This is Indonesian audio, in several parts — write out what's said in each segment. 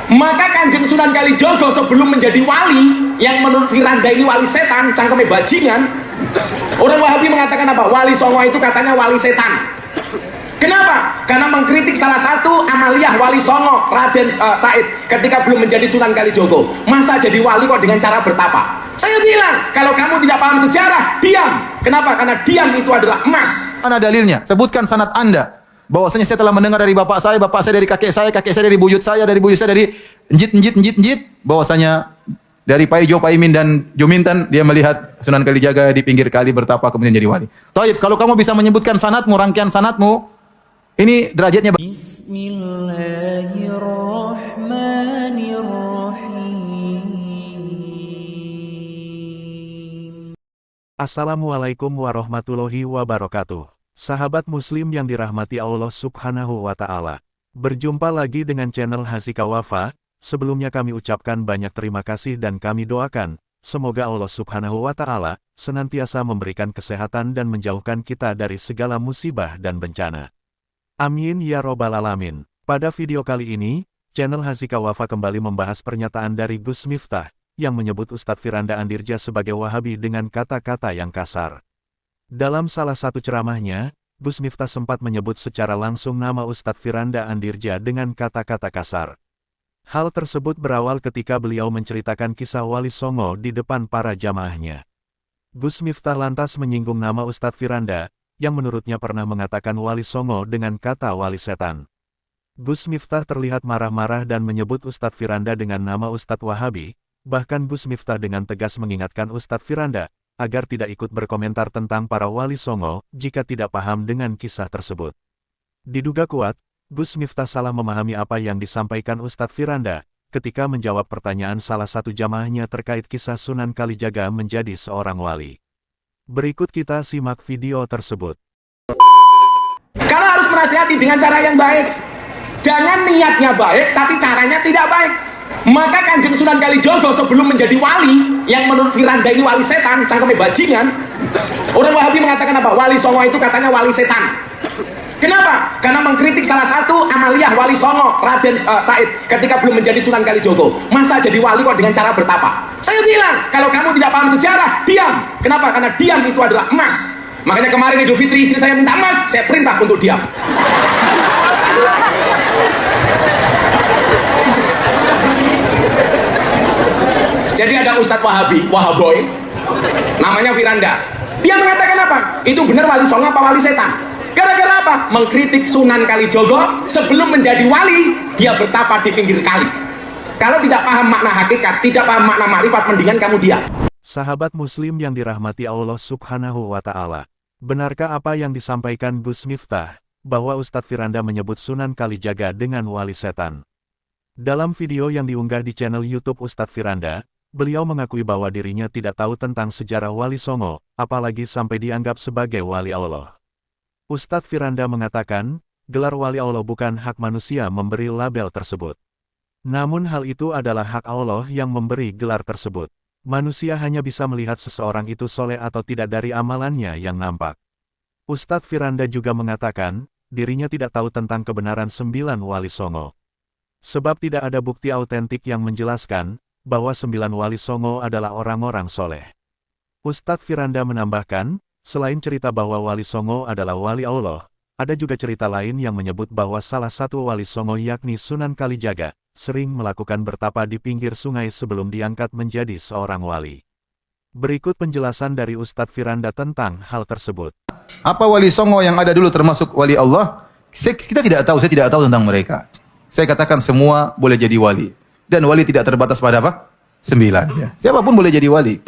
Maka Kanjeng Sunan Kalijogo sebelum menjadi wali, yang menurut Firanda ini wali setan, cangkeme bajingan. Orang Wahabi mengatakan apa? Wali Songo itu katanya wali setan. Kenapa? Karena mengkritik salah satu amaliyah Wali Songo, Raden Said, ketika belum menjadi Sunan Kalijogo. Masa jadi wali kok dengan cara bertapa? Saya bilang, kalau kamu tidak paham sejarah, diam. Kenapa? Karena diam itu adalah emas. Mana dalilnya? Sebutkan sanad Anda. Bahwasanya saya telah mendengar dari bapak saya dari kakek saya dari buyut saya dari njit. Bahwasanya dari Paijo, Paimin dan Juminten dia melihat Sunan Kalijaga di pinggir kali bertapa kemudian jadi wali. Taib, kalau kamu bisa menyebutkan sanadmu, rangkaian sanadmu, ini derajatnya. Bismillahirrahmanirrahim. Assalamualaikum warahmatullahi wabarakatuh. Sahabat muslim yang dirahmati Allah subhanahu wa ta'ala. Berjumpa lagi dengan channel Hasika Wafa. Sebelumnya kami ucapkan banyak terima kasih dan kami doakan, semoga Allah subhanahu wa ta'ala senantiasa memberikan kesehatan dan menjauhkan kita dari segala musibah dan bencana. Amin ya robbal alamin. Pada video kali ini, channel Hasika Wafa kembali membahas pernyataan dari Gus Miftah, yang menyebut Ustadz Firanda Andirja sebagai Wahabi dengan kata-kata yang kasar. Dalam salah satu ceramahnya, Gus Miftah sempat menyebut secara langsung nama Ustadz Firanda Andirja dengan kata-kata kasar. Hal tersebut berawal ketika beliau menceritakan kisah Wali Songo di depan para jamaahnya. Gus Miftah lantas menyinggung nama Ustadz Firanda, yang menurutnya pernah mengatakan Wali Songo dengan kata wali setan. Gus Miftah terlihat marah-marah dan menyebut Ustadz Firanda dengan nama Ustadz Wahabi, bahkan Gus Miftah dengan tegas mengingatkan Ustadz Firanda, agar tidak ikut berkomentar tentang para Wali Songo, jika tidak paham dengan kisah tersebut. Diduga kuat, Gus Miftah salah memahami apa yang disampaikan Ustadz Firanda, ketika menjawab pertanyaan salah satu jamaahnya terkait kisah Sunan Kalijaga menjadi seorang wali. Berikut kita simak video tersebut. Kalau harus menasihati dengan cara yang baik, jangan niatnya baik tapi caranya tidak baik. Maka Kanjeng Sunan Kalijogo sebelum menjadi wali, yang menurut Firanda ini wali setan, cangkeme bajingan. Orang Wahabi mengatakan apa? Wali Songo itu katanya wali setan. Kenapa? Karena mengkritik salah satu amaliyah Wali Songo, Raden Said, ketika belum menjadi Sunan Kalijogo. Masa jadi wali kok dengan cara bertapa? Saya bilang, kalau kamu tidak paham sejarah, diam. Kenapa? Karena diam itu adalah emas. Makanya kemarin Idul Fitri istri saya minta emas, saya perintah untuk diam. Jadi ada Ustadz Wahabi, Wahaboy, namanya Firanda. Dia mengatakan apa? Itu benar Wali Songo apa wali setan? Gara-gara apa? Mengkritik Sunan Kalijogo sebelum menjadi wali, dia bertapa di pinggir kali. Kalau tidak paham makna hakikat, tidak paham makna makrifat, mendingan kamu diam. Sahabat muslim yang dirahmati Allah subhanahu wa ta'ala. Benarkah apa yang disampaikan Gus Miftah, bahwa Ustadz Firanda menyebut Sunan Kalijaga dengan wali setan? Dalam video yang diunggah di channel YouTube Ustadz Firanda, beliau mengakui bahwa dirinya tidak tahu tentang sejarah Wali Songo, apalagi sampai dianggap sebagai wali Allah. Ustadz Firanda mengatakan, gelar wali Allah bukan hak manusia memberi label tersebut. Namun hal itu adalah hak Allah yang memberi gelar tersebut. Manusia hanya bisa melihat seseorang itu soleh atau tidak dari amalannya yang nampak. Ustadz Firanda juga mengatakan, dirinya tidak tahu tentang kebenaran 9 Wali Songo. Sebab tidak ada bukti autentik yang menjelaskan, bahwa 9 Wali Songo adalah orang-orang soleh. Ustadz Firanda menambahkan, selain cerita bahwa Wali Songo adalah wali Allah, ada juga cerita lain yang menyebut bahwa salah satu Wali Songo yakni Sunan Kalijaga, sering melakukan bertapa di pinggir sungai sebelum diangkat menjadi seorang wali. Berikut penjelasan dari Ustadz Firanda tentang hal tersebut. Apa Wali Songo yang ada dulu termasuk wali Allah? Kita tidak tahu, saya tidak tahu tentang mereka. Saya katakan semua boleh jadi wali. Dan wali tidak terbatas pada apa? 9. Ya. Siapapun boleh jadi wali.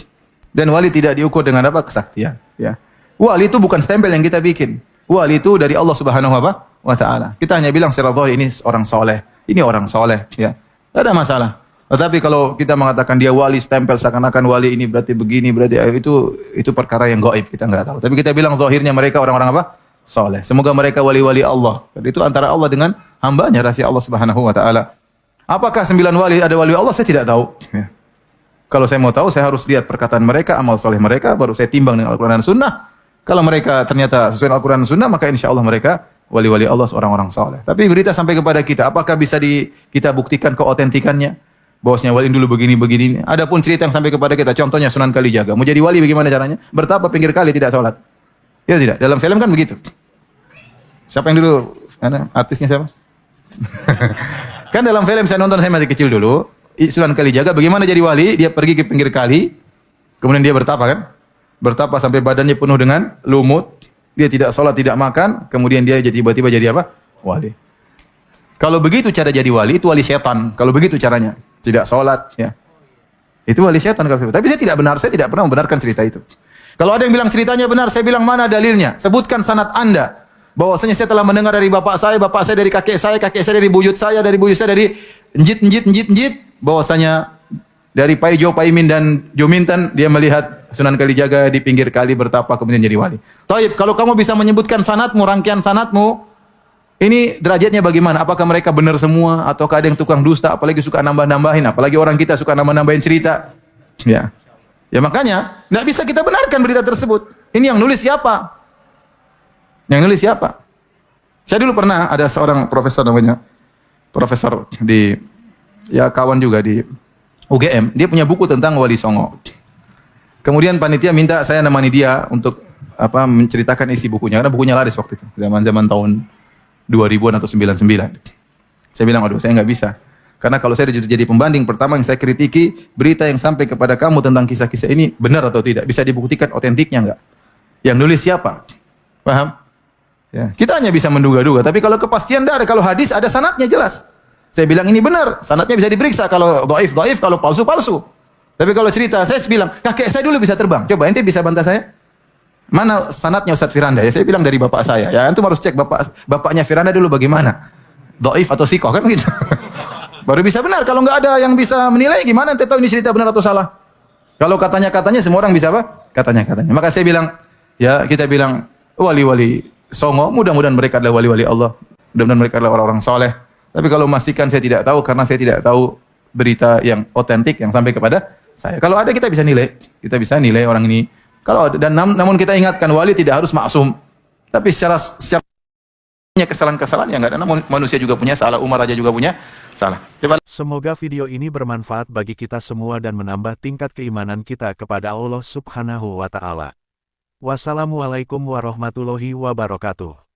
Dan wali tidak diukur dengan apa? Kesaktian. Ya. Wali itu bukan stempel yang kita bikin. Wali itu dari Allah Subhanahu wa ta'ala. Kita hanya bilang secara zahir ini orang soleh. Ini orang soleh. Ya. Tidak ada masalah. Tetapi kalau kita mengatakan dia wali, stempel seakan-akan wali ini berarti begini, berarti itu perkara yang gaib, kita nggak tahu. Tapi kita bilang zahirnya mereka orang-orang apa? Soleh. Semoga mereka wali-wali Allah. Itu antara Allah dengan hambanya, rahasia Allah Subhanahu wa ta'ala. Apakah 9 wali ada wali Allah? Saya tidak tahu. Ya. Kalau saya mau tahu, saya harus lihat perkataan mereka, amal soleh mereka, baru saya timbang dengan Al-Quran dan Sunnah. Kalau mereka ternyata sesuai Al-Quran dan Sunnah, maka insya Allah mereka wali-wali Allah, orang-orang saleh. Tapi berita sampai kepada kita, apakah bisa kita buktikan keotentikannya? Bahwasanya wali dulu begini-begini. Adapun cerita yang sampai kepada kita, contohnya Sunan Kalijaga. Mau jadi wali bagaimana caranya? Bertapa pinggir kali tidak sholat. Ya tidak? Dalam film kan begitu. Siapa yang dulu? Artisnya siapa? Kan dalam film saya nonton, saya masih kecil dulu. Sunan Kalijaga bagaimana jadi wali? Dia pergi ke pinggir kali, kemudian dia bertapa kan? Bertapa sampai badannya penuh dengan lumut. Dia tidak sholat, tidak makan, kemudian dia tiba-tiba jadi apa? Wali. Kalau begitu cara jadi wali, itu wali setan. Kalau begitu caranya, tidak sholat, ya. Itu wali setan. Tapi saya tidak pernah membenarkan cerita itu. Kalau ada yang bilang ceritanya benar, saya bilang mana dalilnya? Sebutkan sanad Anda. Bahwasanya saya telah mendengar dari bapak saya dari kakek saya dari buyut saya dari njit. Bahwasanya dari Paijo, Paimin dan Jominten dia melihat Sunan Kalijaga di pinggir kali bertapa kemudian jadi wali. Taib, kalau kamu bisa menyebutkan sanadmu, rangkaian sanadmu, ini derajatnya bagaimana? Apakah mereka benar semua ataukah ada yang tukang dusta, apalagi suka nambah-nambahin, apalagi orang kita suka nambah-nambahin cerita. Ya. Ya makanya enggak bisa kita benarkan berita tersebut. Ini yang nulis siapa? Yang nulis siapa? Saya dulu pernah ada seorang profesor namanya profesor di kawan juga di UGM, dia punya buku tentang Wali Songo. Kemudian panitia minta saya nemani dia untuk menceritakan isi bukunya, karena bukunya laris waktu itu, zaman-zaman tahun 2000-an atau 99. Saya bilang, aduh saya nggak bisa. Karena kalau saya jadi pembanding, pertama yang saya kritiki, berita yang sampai kepada kamu tentang kisah-kisah ini benar atau tidak, bisa dibuktikan otentiknya nggak? Yang nulis siapa? Paham? Ya. Kita hanya bisa menduga-duga, tapi kalau kepastian tidak ada. Kalau hadis ada sanadnya jelas. Saya bilang ini benar, sanadnya bisa diperiksa. Kalau dhaif, kalau palsu. Tapi kalau cerita, saya bilang, kakek saya dulu bisa terbang. Coba ente bisa bantah saya? Mana sanadnya Ustadz Firanda? Ya saya bilang dari bapak saya. Ya antum harus cek bapaknya Firanda dulu bagaimana. Dhaif atau sikoh kan begitu. Baru bisa benar. Kalau nggak ada yang bisa menilai, gimana ente tahu ini cerita benar atau salah? Kalau katanya semua orang bisa apa? Katanya. Maka saya bilang, ya kita bilang wali-wali Songo, mudah-mudahan mereka adalah wali-wali Allah. Mudah-mudahan mereka adalah orang-orang soleh. Tapi kalau memastikan saya tidak tahu, karena saya tidak tahu berita yang otentik yang sampai kepada saya. Kalau ada kita bisa nilai orang ini. Kalau ada, dan namun kita ingatkan wali tidak harus maksum. Tapi secara kesalahan-kesalahan yang enggak ada. Namun manusia juga punya salah, Umar aja juga punya salah. Coba. Semoga video ini bermanfaat bagi kita semua dan menambah tingkat keimanan kita kepada Allah Subhanahu wa Ta'ala. Wassalamualaikum warahmatullahi wabarakatuh.